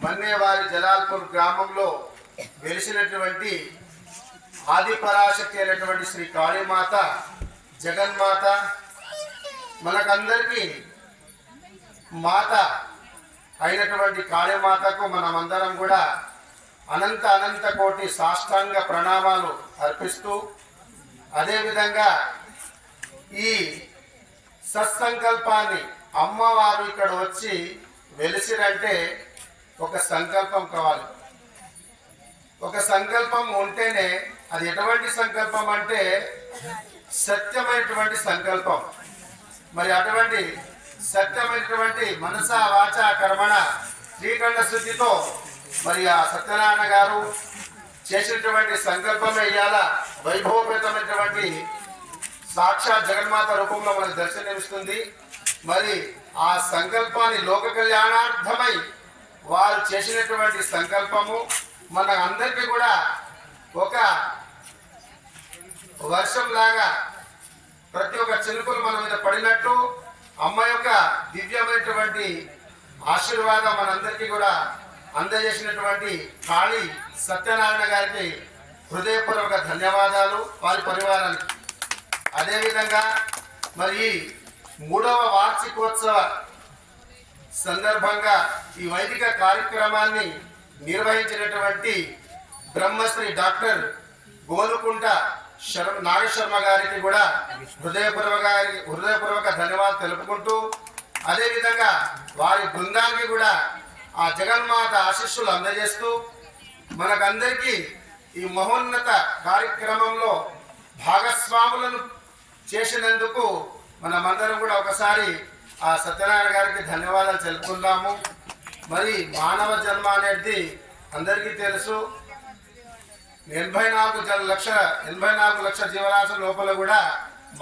మన్నేవారి జలాల్పూర్ గ్రామంలో వెలిసినటువంటి ఆది పరాశక్తి అయినటువంటి శ్రీ కాళీమాత జగన్మాత మనకందరికీ మాత అయినటువంటి కాళీమాతకు మనమందరం కూడా అనంత అనంత కోటి సాష్టాంగ ప్రణామాలు అర్పిస్తూ అదేవిధంగా ఈ సత్సంకల్పాన్ని అమ్మవారు ఇక్కడ వచ్చి వెలిసిరంటే ఒక సంకల్పం కావాలి. ఒక సంకల్పం ఉంటేనే అది ఎటువంటి సంకల్పం అంటే సత్యమైనటువంటి సంకల్పం. మరి అటువంటి సత్యమైనటువంటి మనస వాచ కర్మణ శ్రీకంఠ శుద్ధితో మరి ఆ సత్యనారాయణ గారు చేసినటువంటి సంకల్పమే ఇవాళ వైభవపేతమైనటువంటి సాక్షాత్ జగన్మాత రూపంలో మనకు దర్శనమిస్తుంది. మరి ఆ సంకల్పాన్ని లోక కళ్యాణార్థమై వారు చేసినటువంటి సంకల్పము మన అందరికీ కూడా ఒక వర్షంలాగా ప్రతి ఒక్క చినుకులు మన మీద పడినట్టు అమ్మ యొక్క దివ్యమైనటువంటి ఆశీర్వాదం మనందరికీ కూడా అందజేసినటువంటి కాళీ సత్యనారాయణ గారికి హృదయపూర్వక ధన్యవాదాలు, వారి పరివారానికి. అదేవిధంగా మరి 3వ వార్షికోత్సవ సందర్భంగా ఈ వైదిక కార్యక్రమాన్ని నిర్వహించినటువంటి బ్రహ్మశ్రీ డాక్టర్ గోలుకుంట నాగశర్మ గారికి కూడా హృదయపూర్వక ధన్యవాదాలు తెలుపుకుంటూ అదేవిధంగా వారి బృందానికి కూడా ఆ జగన్మాత ఆశీస్సులు అందజేస్తూ మనకందరికీ ఈ మహోన్నత కార్యక్రమంలో భాగస్వాములను చేసినందుకు మనమందరం కూడా ఒకసారి ఆ సత్యనారాయణ గారికి ధన్యవాదాలు తెలుపుకుందాము. మరి మానవ జన్మ అనేది అందరికీ తెలుసు. 84 లక్షల జీవరాశుల లోపల కూడా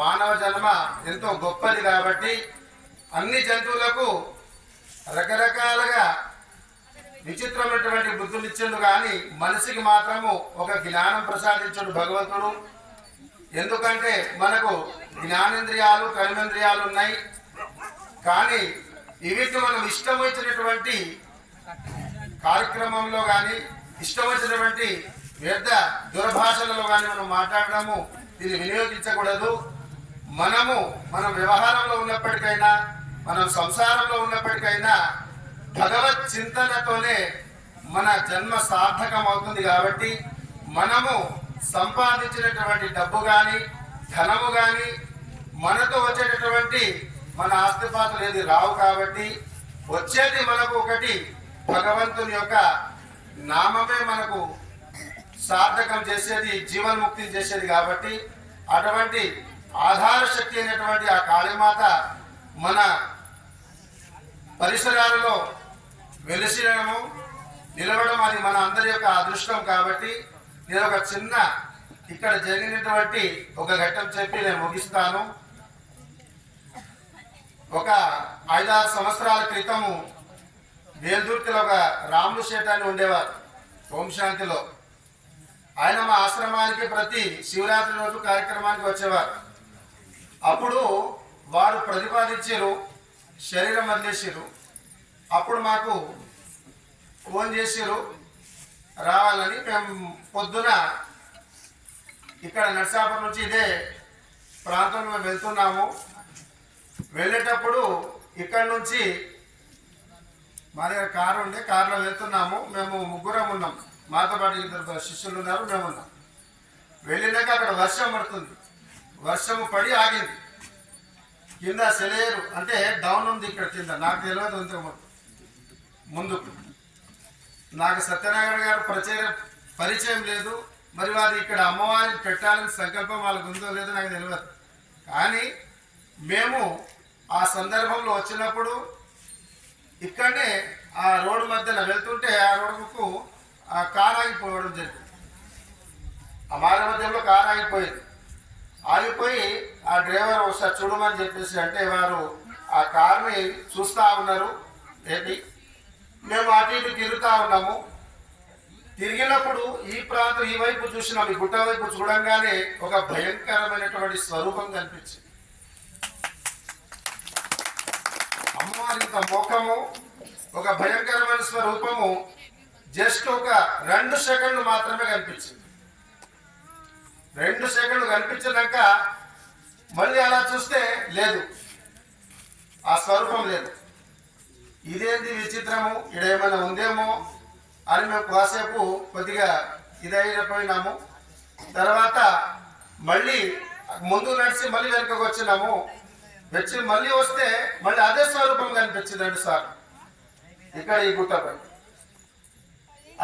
మానవ జన్మ ఎంతో గొప్పది. కాబట్టి అన్ని జంతువులకు రకరకాలుగా విచిత్రమైనటువంటి బుద్ధులు ఇచ్చిండు, కానీ మనిషికి మాత్రము ఒక జ్ఞానం ప్రసాదించుడు భగవంతుడు. ఎందుకంటే మనకు జ్ఞానేంద్రియాలు కర్మేంద్రియాలు ఉన్నాయి, కానీ వీటిని మనం ఇష్టం వచ్చినటువంటి కార్యక్రమంలో కానీ ఇష్టం వచ్చినటువంటి వ్యర్థ దురభాషలలో కానీ మనం మాట్లాడడము ఇది వినియోగించకూడదు. మనం వ్యవహారంలో ఉన్నప్పటికైనా మనం సంసారంలో ఉన్నప్పటికైనా భగవత్ చింతనతోనే మన జన్మ సార్థకం అవుతుంది. కాబట్టి మనము సంపాదించినటువంటి డబ్బు కానీ ధనము కానీ మనతో వచ్చేటటువంటి మన ఆస్తిపాతులు ఏది రావు. కాబట్టి వచ్చేది మనకు ఒకటి భగవంతుని యొక్క నామమే మనకు సార్థకం చేసేది, జీవన్ముక్తిని చేసేది. కాబట్టి అటువంటి ఆధార శక్తి అయినటువంటి ఆ కాళీమాత మన పరిసరాలలో వెలిసినము నిలవడం అది మన అందరి యొక్క అదృష్టం. కాబట్టి నేను ఒక చిన్న ఇక్కడ జరిగినటువంటి ఒక ఘట్టం చెప్పి నేను ముగిస్తాను. ఒక 5-6 సంవత్సరాల క్రితము వేల్దుర్తిలో ఒక రాములు శేఠాన్ని ఉండేవారు, ఓంశాంతిలో. ఆయన మా ఆశ్రమానికి ప్రతి శివరాత్రి రోజు కార్యక్రమానికి వచ్చేవారు. అప్పుడు వారు ప్రతిపాదించారు, శరీరం వదిలేసారు. అప్పుడు మాకు ఫోన్ చేసారు రావాలని. మేము పొద్దున ఇక్కడ నర్సాపురం నుంచి ఇదే ప్రాంతంలో వెళ్తున్నాము. వెళ్ళేటప్పుడు ఇక్కడ నుంచి మా దగ్గర కారు ఉండే, కారులో వెళ్తున్నాము. మేము ముగ్గురం ఉన్నాం, మాతో పాటు 2 శిష్యులు ఉన్నారు, మేము ఉన్నాం. వెళ్ళినాక అక్కడ వర్షం పడుతుంది. వర్షము పడి ఆగింది. కింద సెలేరు అంటే డౌన్ ఉంది ఇక్కడ కింద, నాకు తెలియదు అంతే. ముందు నాకు సత్యనారాయణ గారు పరిచయం లేదు. మరి వారు ఇక్కడ అమ్మవారిని పెట్టాలని సంకల్పం వాళ్ళకు ఉందో లేదో నాకు తెలియదు. కానీ మేము ఆ సందర్భంలో వచ్చినప్పుడు ఇక్కడనే ఆ రోడ్డు మధ్యన వెళ్తుంటే ఆ రోడ్డుకు ఆ కారు ఆగిపోవడం జరిగింది. ఆ మార్గ మధ్యంలో కారు ఆగిపోయింది. ఆగిపోయి ఆ డ్రైవర్ ఒకసారి చూడమని చెప్పేసి అంటే వారు ఆ కారుని చూస్తూ ఉన్నారు. ఏంటి మేము అటు ఇటు తిరుగుతూ ఉన్నాము. తిరిగినప్పుడు ఈ వైపు చూసినాం. ఈ గుట్ట వైపు చూడంగానే ఒక భయంకరమైనటువంటి స్వరూపం కనిపించింది. అమ్మవారి ముఖము ఒక భయంకరమైన స్వరూపము జస్ట్ ఒక 2 సెకండ్లు మాత్రమే కనిపించింది. 2 సెకండ్లు కనిపించినాక మళ్ళీ అలా చూస్తే లేదు, ఆ స్వరూపం లేదు. ఇదేంటి విచిత్రము, ఇడేమైనా ఉందేమో అని మేము కాసేపు కొద్దిగా ఇదైపోయినాము. తర్వాత మళ్ళీ ముందు నడిచి మళ్ళీ వెనుకకు వచ్చినాము. వచ్చి మళ్ళీ వస్తే మళ్ళీ అదే స్వరూపం కనిపించింది 2 సార్లు ఇక్కడ ఈ గుట్టపై.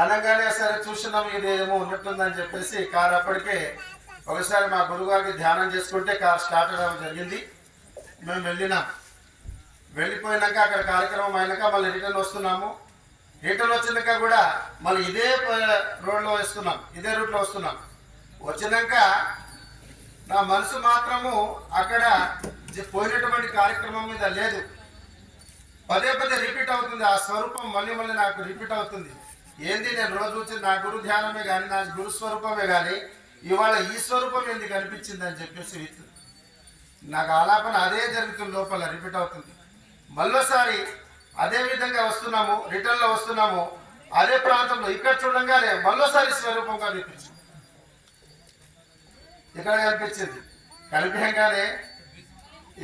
అనగానే సరే చూసినాము, ఇది ఏమో ఉన్నట్టుందని చెప్పేసి కారు అప్పటికే ఒకసారి మా గురుగారికి ధ్యానం చేసుకుంటే కారు స్టార్ట్ అవ్వడం జరిగింది. మేము వెళ్ళినాం. వెళ్ళిపోయినాక అక్కడ కార్యక్రమం అయినాక మళ్ళీ రిటర్న్ వస్తున్నాము. రిటర్న్ వచ్చినాక కూడా మళ్ళీ ఇదే రోడ్లో వస్తున్నాం, ఇదే రూట్లో వస్తున్నాం. వచ్చినాక నా మనసు మాత్రము అక్కడ పోయినటువంటి కార్యక్రమం మీద లేదు. పదే పదే రిపీట్ అవుతుంది ఆ స్వరూపం, మళ్ళీ మళ్ళీ నాకు రిపీట్ అవుతుంది. ఏంది, నేను రోజు వచ్చి నా గురు ధ్యానమే కానీ నా గురు స్వరూపమే కానీ ఇవాళ ఈ స్వరూపం ఎందుకు అనిపించింది అని చెప్పేసి నాకు ఆలాపన అదే జరుగుతుంది, లోపల రిపీట్ అవుతుంది. మళ్ళీసారి అదే విధంగా వస్తున్నాము, రిటర్న్లో వస్తున్నాము, అదే ప్రాంతంలో ఇక్కడ చూడంగానే మళ్ళీసారి స్వరూపం కనిపించింది. ఇక్కడ కనిపించింది. కనిపించగానే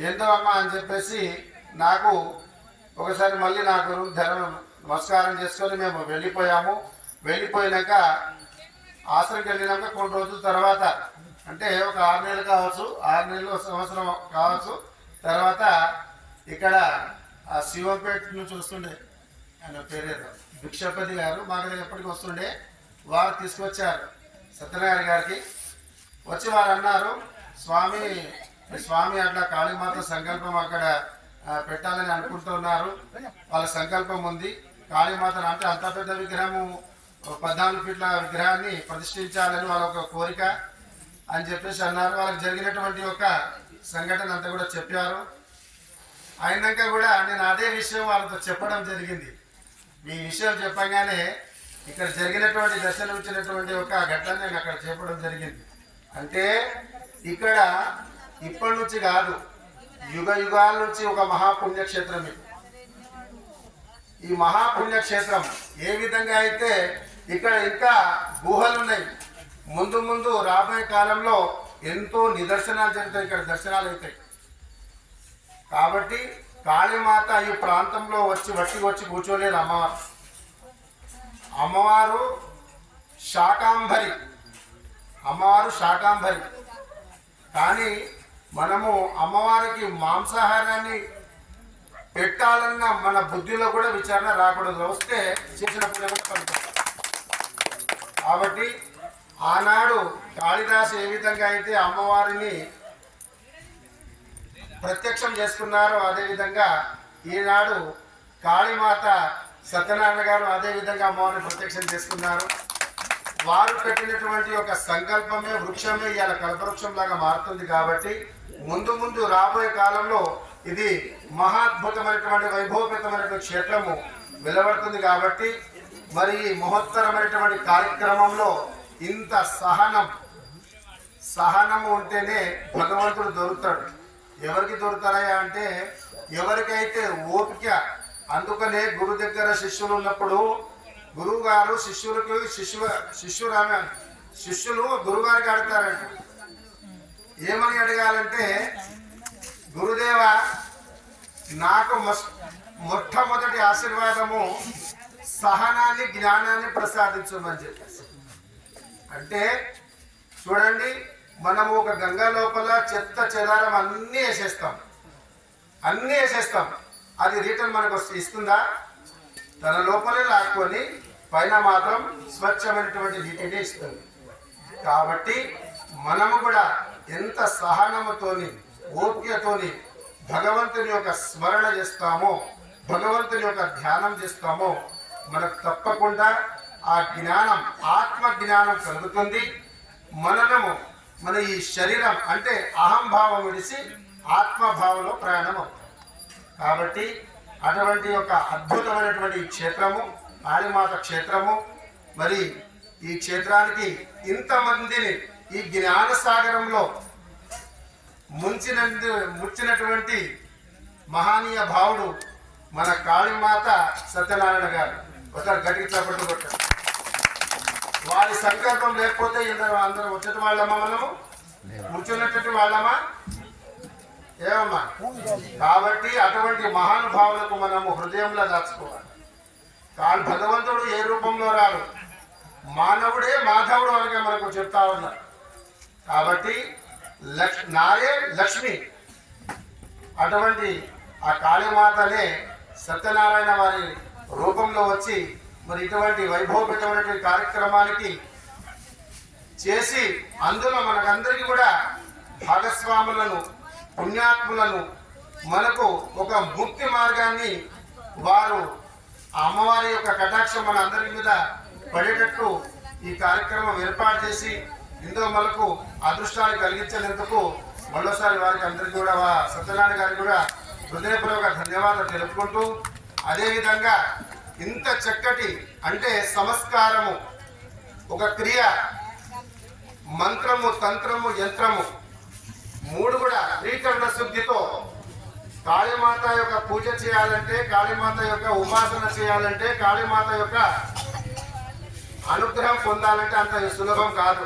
ఏందో అమ్మా అని చెప్పేసి నాకు ఒకసారి మళ్ళీ నా గురువు నమస్కారం చేసుకొని మేము వెళ్ళిపోయాము. వెళ్ళిపోయినాక ఆశ్రమకి వెళ్ళినాక కొన్ని రోజుల తర్వాత, అంటే ఒక 6 నెలలు కావచ్చు, 6 నెలలు సంవత్సరం కావచ్చు, తర్వాత ఇక్కడ ఆ శివంపేట నుంచి వస్తుండే, ఆయన పేరేదో భిక్షపతి గారు మా దగ్గర ఎప్పటికి వస్తుండే, వారు తీసుకొచ్చారు సత్యనారాయణ గారికి. వచ్చి వారు అన్నారు, స్వామి అట్లా కాళీమాత సంకల్పం అక్కడ పెట్టాలని అనుకుంటున్నారు, వాళ్ళ సంకల్పం ఉంది. కాళీమాతను అంటే అంత పెద్ద విగ్రహము 14 ఫీట్ల విగ్రహాన్ని ప్రతిష్ఠించాలని వాళ్ళ ఒక కోరిక అని చెప్పేసి అన్నారు. వాళ్ళకి జరిగినటువంటి ఒక సంఘటన అంతా కూడా చెప్పారు. అయినాక కూడా నేను అదే విషయం వాళ్ళతో చెప్పడం జరిగింది. ఈ విషయం చెప్పగానే ఇక్కడ జరిగినటువంటి దశలు ఇచ్చినటువంటి ఒక ఘటన నేను అక్కడ చెప్పడం జరిగింది. అంటే ఇక్కడ ఇప్పటి నుంచి కాదు, యుగ యుగాల నుంచి ఒక మహాపుణ్యక్షేత్రం ఇది. ఈ మహాపుణ్యక్షేత్రం ఏ విధంగా అయితే ఇక్కడ ఇంకా గుహలు ఉన్నాయి, ముందు ముందు రాబోయే కాలంలో ఎంతో నిదర్శనాలు జరుగుతాయి, ఇక్కడ దర్శనాలు అవుతాయి. కాబట్టి కాళీమాత ఈ ప్రాంతంలో వచ్చి కూర్చోలేదు. అమ్మవారు శాకాంబరి, కానీ మనము అమ్మవారికి మాంసాహారాన్ని పెట్టాలన్న మన బుద్ధిలో కూడా విచారణ రాకూడదు. వస్తే చేసినప్పుడు కూడా పనికొస్తాం. కాబట్టి ఆనాడు కాళిదాసు ఏ విధంగా అయితే అమ్మవారిని ప్రత్యక్షం చేసుకున్నారో అదేవిధంగా ఈనాడు కాళీమాత సత్యనారాయణ గారు అదేవిధంగా అమ్మవారిని ప్రత్యక్షం చేసుకున్నారు. వారు పెట్టినటువంటి ఒక సంకల్పమే వృక్షమే ఇవాళ కల్పవృక్షం లాగా మారుతుంది. కాబట్టి ముందు రాబోయే కాలంలో ఇది మహాద్భుతమైనటువంటి వైభవపేతమైనటువంటి క్షేత్రము వెలువడుతుంది. కాబట్టి మరి ఈ మహోత్తరమైనటువంటి కార్యక్రమంలో ఇంత సహనము ఉంటేనే భగవంతుడు దొరుకుతాడు. ఎవరికి దొరుకుతారయ్యా అంటే ఎవరికైతే ఓపిక. అందుకనే గురు దగ్గర శిష్యులు ఉన్నప్పుడు గురువు గారు శిష్యులు గురువుగారికి అడుగుతారంట. ఏమని అడగాలంటే, గురుదేవ నాకు మొట్టమొదటి ఆశీర్వాదము సహనాన్ని జ్ఞానాన్ని ప్రసాదించమని చెప్పేసి. అంటే చూడండి, మనము ఒక గంగా లోపల చెత్త చెదారం అన్నీ వేసేస్తాం. అది రిటర్న్ మనకు ఇస్తుందా? తన లోపలే లాక్కొని పైన మాత్రం స్వచ్ఛమైనటువంటి నీటిని ఇస్తుంది. కాబట్టి మనము కూడా ఎంత సహనముతోని ఓపికతోని భగవంతుని యొక్క స్మరణ చేస్తామో, భగవంతుని యొక్క ధ్యానం చేస్తామో మనకు తప్పకుండా ఆ జ్ఞానం, ఆత్మ జ్ఞానం కలుగుతుంది. మన ఈ శరీరం అంటే అహంభావం విడిచి ఆత్మభావంలో ప్రయాణం అవుతుంది. కాబట్టి అటువంటి ఒక అద్భుతమైనటువంటి క్షేత్రము కాళీమాత క్షేత్రము. మరి ఈ క్షేత్రానికి ఇంతమందిని ఈ జ్ఞాన సాగరంలో ముంచినటువంటి మహానీయ భావుడు మన కాళీమాత సత్యనారాయణ గారు. ఒకసారి గట్టికి చప్పట్లు కొట్టారు. వారి సంకల్పం లేకపోతే అందరం వచ్చేటి వాళ్ళమా, మనము కూర్చున్నట్టు వాళ్ళమా, ఏమమ్మా? కాబట్టి అటువంటి మహానుభావులకు మనము హృదయంలో దాచుకోవాలి. భగవంతుడు ఏ రూపంలో రాడు, మానవుడే మాధవుడు అనగా మనకు చెప్తా ఉన్నారు. కాబట్టి నారే లక్ష్మి, అటువంటి ఆ కాళీమాతనే సత్యనారాయణ వారి రూపంలో వచ్చి మరి ఇటువంటి వైభవపేతమైనటువంటి కార్యక్రమానికి చేసి అందులో మనకందరికీ కూడా భాగస్వాములను, పుణ్యాత్ములను, మనకు ఒక ముక్తి మార్గాన్ని వారు అమ్మవారి యొక్క కటాక్షం మన అందరి మీద పడేటట్టు ఈ కార్యక్రమం ఏర్పాటు చేసి ఇందులో మనకు అదృష్టాన్ని కలిగించేందుకు మరోసారి వారికి అందరికీ కూడా సత్యనారాయణ గారికి కూడా హృదయపూర్వక ధన్యవాదాలు తెలుపుకుంటూ, అదేవిధంగా ఇంత చక్కటి అంటే సంస్కారము, ఒక క్రియ, మంత్రము, తంత్రము, యంత్రము మూడు కూడా త్రికరణ శుద్ధితో కాళీమాత యొక్క పూజ చేయాలంటే, కాళీమాత యొక్క ఉపాసన చేయాలంటే, కాళీమాత యొక్క అనుగ్రహం పొందాలంటే అంత సులభం కాదు.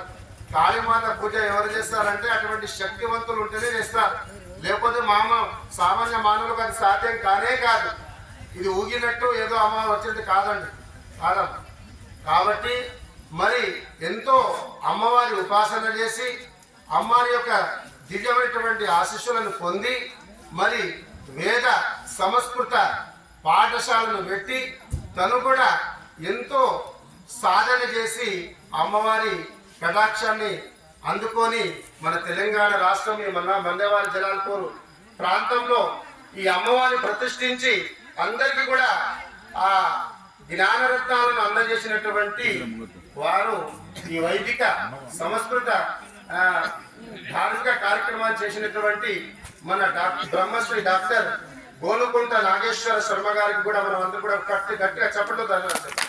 కాళీమాత పూజ ఎవరు చేస్తారంటే అటువంటి శక్తివంతులు ఉంటేనే చేస్తారు, లేకపోతే సామాన్య మానవులకు అది సాధ్యం కానే కాదు. ఇది ఊగినట్టు ఏదో అమ్మ వచ్చింది కాదండి, కాదమ్మ. కాబట్టి మరి ఎంతో అమ్మవారి ఉపాసన చేసి అమ్మవారి యొక్క దివ్యమైనటువంటి ఆశీస్సులను పొంది మరి వేద సంస్కృత పాఠశాలను పెట్టి తను కూడా ఎంతో సాధన చేసి అమ్మవారి కటాక్షాన్ని అందుకొని మన తెలంగాణ రాష్ట్రం మన మందేవారి జలాల్పూర్ ప్రాంతంలో ఈ అమ్మవారిని ప్రతిష్ఠించి అందరికీ కూడా ఆ జ్ఞానరత్నాలను అందజేసినటువంటి వారు ఈ వైదిక సంస్కృత ధార్మిక కార్యక్రమాలు చేసినటువంటి మన బ్రహ్మశ్రీ డాక్టర్ గోనుకుంట నాగేశ్వర శర్మ గారికి కూడా మనం అందరూ కూడా గట్టిగా చప్పట్లు ధన్యవాదాలు.